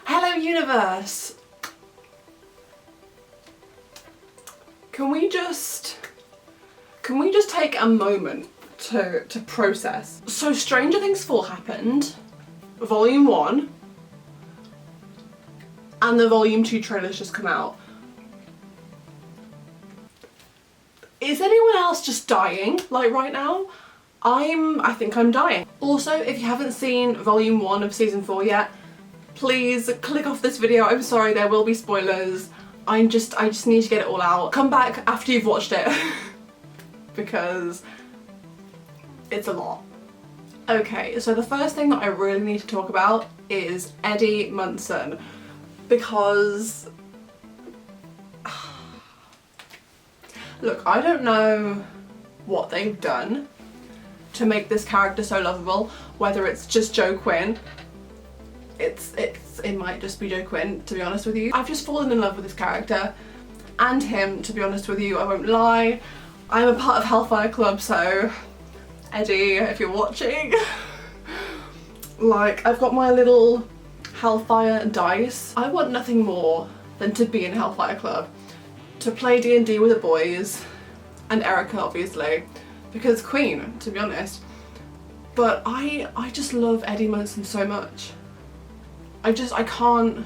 Hello universe! Can we just take a moment to process? So Stranger Things 4 happened, Volume 1, and the Volume 2 trailer's just come out. Is anyone else just dying, like right now? I think I'm dying. Also, if you haven't seen Volume 1 of Season 4 yet, please click off this video. I'm sorry, there will be spoilers. I just need to get it all out. Come back after you've watched it because it's a lot. Okay, so the first thing that I really need to talk about is Eddie Munson, because look, I don't know what they've done to make this character so lovable, whether it's just Joe Quinn. It might just be Joe Quinn, to be honest with you. I've just fallen in love with this character and him, to be honest with you. I won't lie. I'm a part of Hellfire Club, so Eddie, if you're watching, like, I've got my little Hellfire dice. I want nothing more than to be in Hellfire Club, to play D&D with the boys, and Erica obviously, because Queen, to be honest. But I just love Eddie Munson so much. I can't.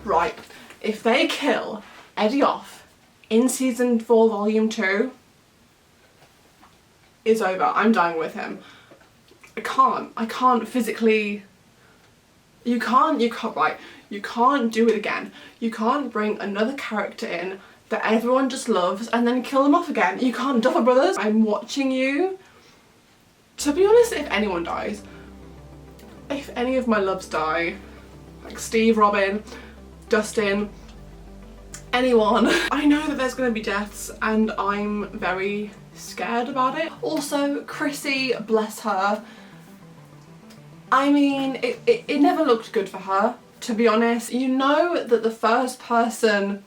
Right, if they kill Eddie off in Season 4 Volume 2, it's over. I'm dying with him. I can't physically. You can't do it again. You can't bring another character in that everyone just loves and then kill them off again. You can't. Duffer Brothers, I'm watching you. To be honest, if anyone dies, if any of my loves die, like Steve, Robin, Dustin, anyone, I know that there's going to be deaths and I'm very scared about it. Also, Chrissy, bless her. I mean, it never looked good for her, to be honest. You know that the first person,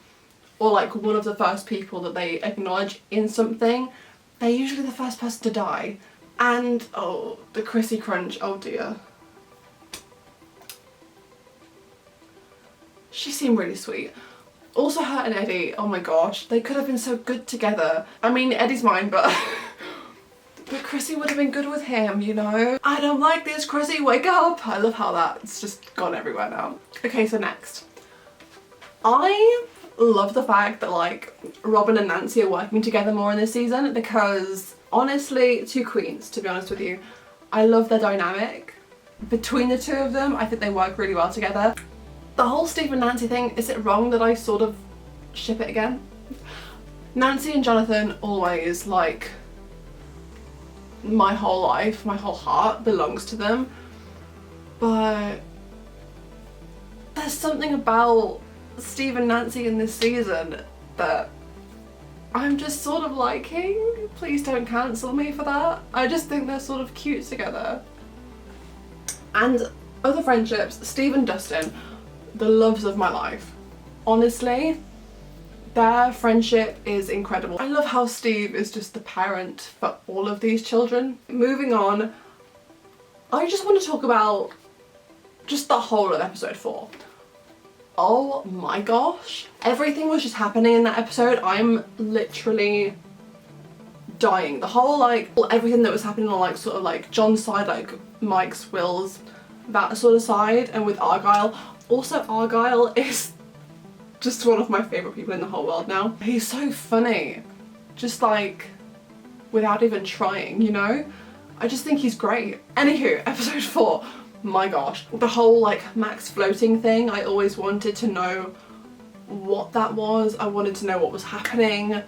or like one of the first people that they acknowledge in something, they're usually the first person to die. And, oh, the Chrissy crunch, oh dear. She seemed really sweet. Also her and Eddie, oh my gosh, they could have been so good together. I mean, Eddie's mine, but Chrissy would have been good with him, you know? I don't like this, Chrissy, wake up! I love how that's just gone everywhere now. Okay, so next. I love the fact that, like, Robin and Nancy are working together more in this season, because honestly, two queens, to be honest with you. I love their dynamic. Between the two of them, I think they work really well together. The whole Steve and Nancy thing, is it wrong that I sort of ship it again? Nancy and Jonathan always, like, my whole life, my whole heart belongs to them. But there's something about Steve and Nancy in this season that I'm just sort of liking. Please don't cancel me for that. I just think they're sort of cute together. And other friendships, Steve and Dustin, the loves of my life. Honestly, their friendship is incredible. I love how Steve is just the parent for all of these children. Moving on, I just want to talk about just the whole of episode 4. Oh my gosh. Everything was just happening in that episode. I'm literally dying. The whole, like, everything that was happening on, like, sort of like John's side, like Mike's, Will's, that sort of side, and with Argyle. Also, Argyle is just one of my favourite people in the whole world now. He's so funny. Just like, without even trying, you know? I just think he's great. Anywho, episode 4. My gosh. The whole, like, Max floating thing, I always wanted to know what that was. I wanted to know what was happening.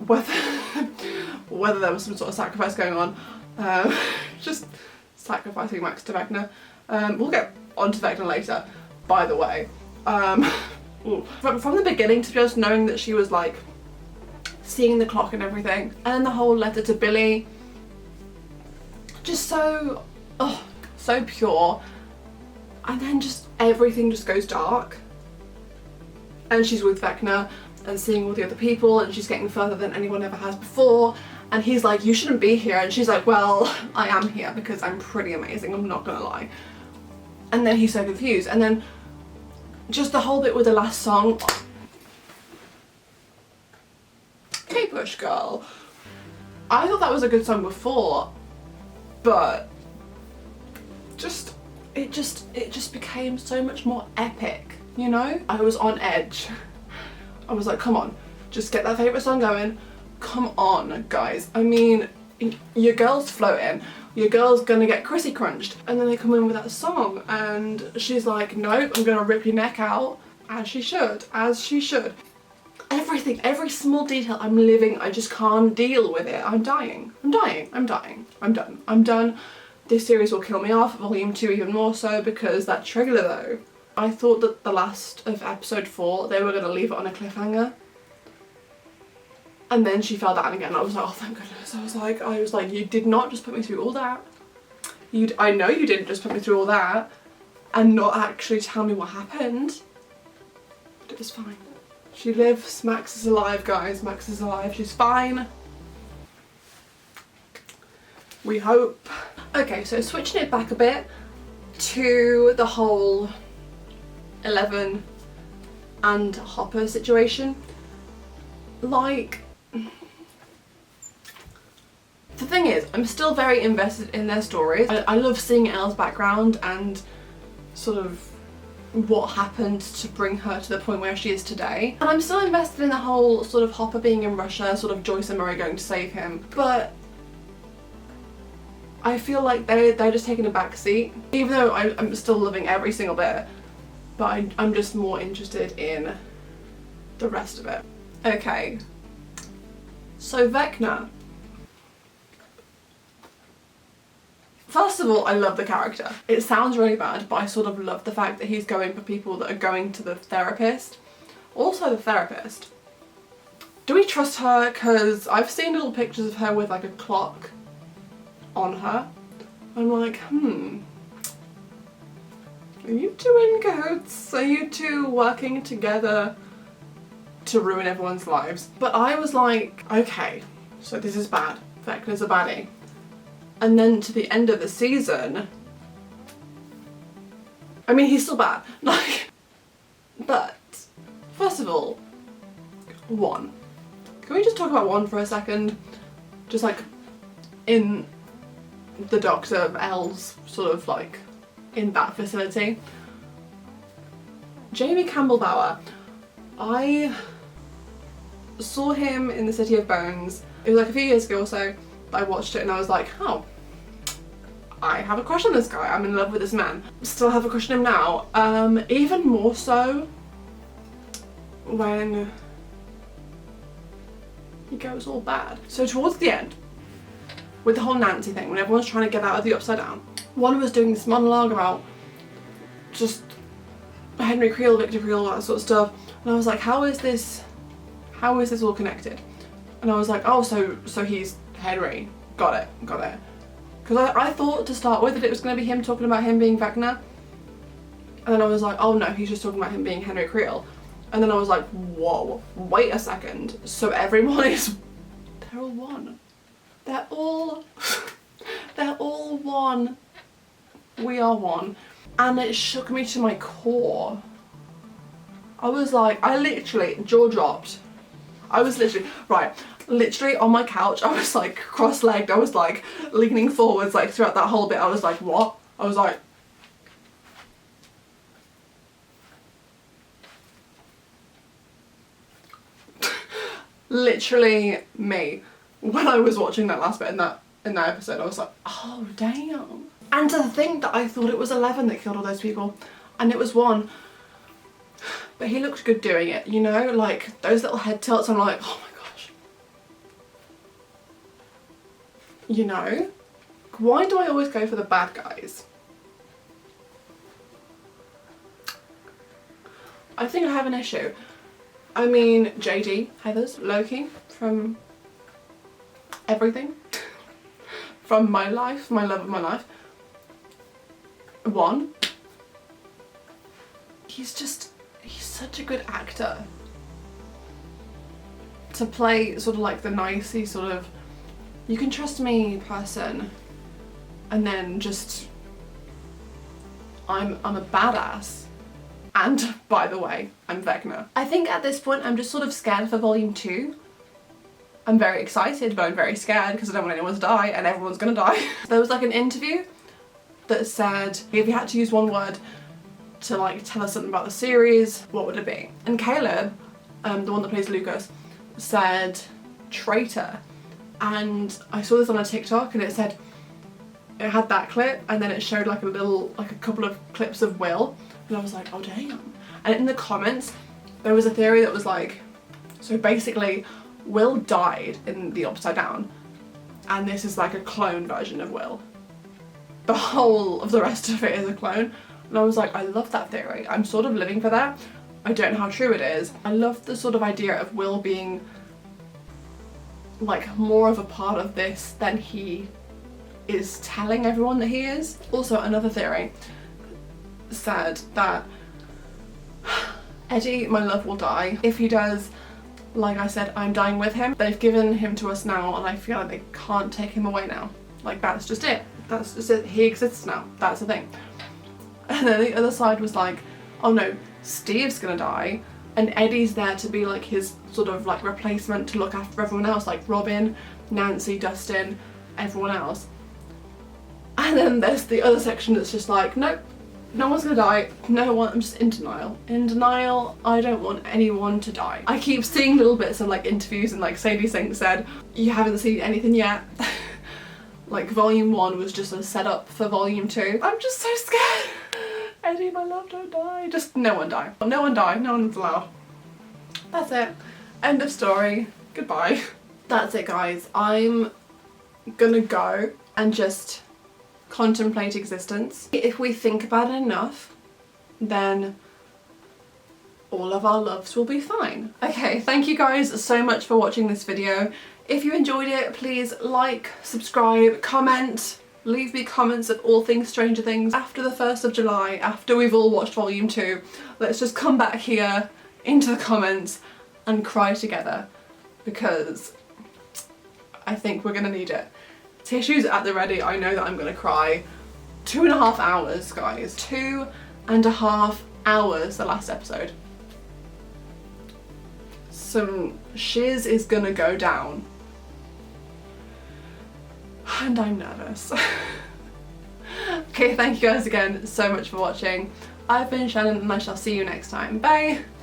Whether there was some sort of sacrifice going on. Just sacrificing Max to Vecna. We'll get onto Vecna later, by the way. From the beginning, to be honest, knowing that she was, like, seeing the clock and everything, and then the whole letter to Billy, just so, oh, so pure. And then just everything just goes dark, and she's with Vecna and seeing all the other people, and she's getting further than anyone ever has before, and he's like, you shouldn't be here, and she's like, well, I am here because I'm pretty amazing, I'm not gonna lie. And then he's so confused, and then just the whole bit with the last song. Okay, Push Girl. I thought that was a good song before, but it just became so much more epic, you know? I was on edge. I was like, come on, just get that favourite song going. Come on, guys. I mean, your girl's floating. Your girl's gonna get Chrissy crunched. And then they come in with that song and she's like, nope, I'm gonna rip your neck out. As she should, as she should. Everything, every small detail, I'm living, I just can't deal with it. I'm dying, I'm dying, I'm dying. I'm done, I'm done. This series will kill me off, volume 2 even more so, because that trailer though. I thought that the last of episode 4, they were gonna leave it on a cliffhanger. And then she fell down again. I was like, oh thank goodness. I was like, you did not just put me through all that. I know you didn't just put me through all that and not actually tell me what happened. But it was fine. She lives, Max is alive, guys. Max is alive, she's fine. We hope. Okay, so switching it back a bit to the whole Eleven and Hopper situation. Like, the thing is, I'm still very invested in their stories. I love seeing Elle's background and sort of what happened to bring her to the point where she is today. And I'm still invested in the whole sort of Hopper being in Russia, sort of Joyce and Murray going to save him. But I feel like they're just taking a back seat. Even though I'm still loving every single bit, but I'm just more interested in the rest of it. Okay, so Vecna. First of all, I love the character. It sounds really bad, but I sort of love the fact that he's going for people that are going to the therapist. Also the therapist. Do we trust her? Because I've seen little pictures of her with like a clock on her. I'm like, are you two in cahoots? Are you two working together to ruin everyone's lives? But I was like, okay, so this is bad. Vecna's a baddie. And then to the end of the season, I mean, he's still bad. Like, but first of all, One. Can we just talk about One for a second? Just like in the Dr. L's sort of like in that facility. Jamie Campbell Bower. I saw him in the City of Bones. It was like a few years ago or so. I watched it and I was like, oh, I have a crush on this guy. I'm in love with this man. Still have a crush on him now. Even more so when he goes all bad. So towards the end, with the whole Nancy thing, when everyone's trying to get out of the Upside Down, One was doing this monologue about just Henry Creel, Victor Creel, all that sort of stuff. And I was like, how is this all connected? And I was like, oh, so he's Henry. Got it. Because I thought to start with that it was going to be him talking about him being Vecna. And then I was like, oh no, he's just talking about him being Henry Creel. And then I was like, whoa, wait a second. So everyone is, they're all one. They're all one. We are one. And it shook me to my core. I was like, I literally, jaw dropped. I was literally on my couch, I was like cross-legged, I was like leaning forwards like throughout that whole bit. I was like, what? I was like, literally me. When I was watching that last bit in that episode, I was like, oh damn. And to think that I thought it was 11 that killed all those people and it was One. But he looked good doing it, you know, like those little head tilts. I'm like, oh my gosh. You know, why do I always go for the bad guys? I think I have an issue. I mean, JD, Heathers, Loki, from everything. From my life, my love of my life. One. He's such a good actor to play sort of like the nicey sort of you can trust me person, and then just I'm a badass. And by the way, I'm Vecna. I think at this point I'm just sort of scared for volume 2. I'm very excited, but I'm very scared because I don't want anyone to die, and everyone's gonna die. There was like an interview that said, if you had to use one word to like tell us something about the series, what would it be? And Caleb, the one that plays Lucas, said traitor. And I saw this on a TikTok and it said, it had that clip and then it showed like a couple of clips of Will, and I was like, oh damn. And in the comments there was a theory that was like, so basically Will died in the Upside Down and this is like a clone version of Will. The whole of the rest of it is a clone. And I was like, I love that theory. I'm sort of living for that. I don't know how true it is. I love the sort of idea of Will being like more of a part of this than he is telling everyone that he is. Also, another theory said that Eddie, my love, will die. If he does, like I said, I'm dying with him. They've given him to us now and I feel like they can't take him away now. Like that's just it. That's just it. He exists now. That's the thing. And then the other side was like, oh no, Steve's gonna die and Eddie's there to be like his sort of like replacement to look after everyone else, like Robin, Nancy, Dustin, everyone else. And then there's the other section that's just like, nope, no one's gonna die, no one, I'm just in denial. In denial, I don't want anyone to die. I keep seeing little bits of like interviews and like Sadie Sink said, you haven't seen anything yet. Like volume 1 was just a setup for volume 2. I'm just so scared. Eddie, my love, don't die. Just no one die. No one die, no one's allowed. That's it. End of story. Goodbye. That's it guys. I'm gonna go and just contemplate existence. If we think about it enough, then all of our loves will be fine. Okay, thank you guys so much for watching this video. If you enjoyed it, please like, subscribe, comment, leave me comments of all things Stranger Things. After the 1st of July, after we've all watched volume 2, let's just come back here into the comments and cry together because I think we're gonna need it. Tissues at the ready. I know that I'm gonna cry. 2.5 hours, guys. 2.5 hours, the last episode. Some shiz is gonna go down. And I'm nervous. Okay, thank you guys again so much for watching. I've been Shannon and I shall see you next time. Bye!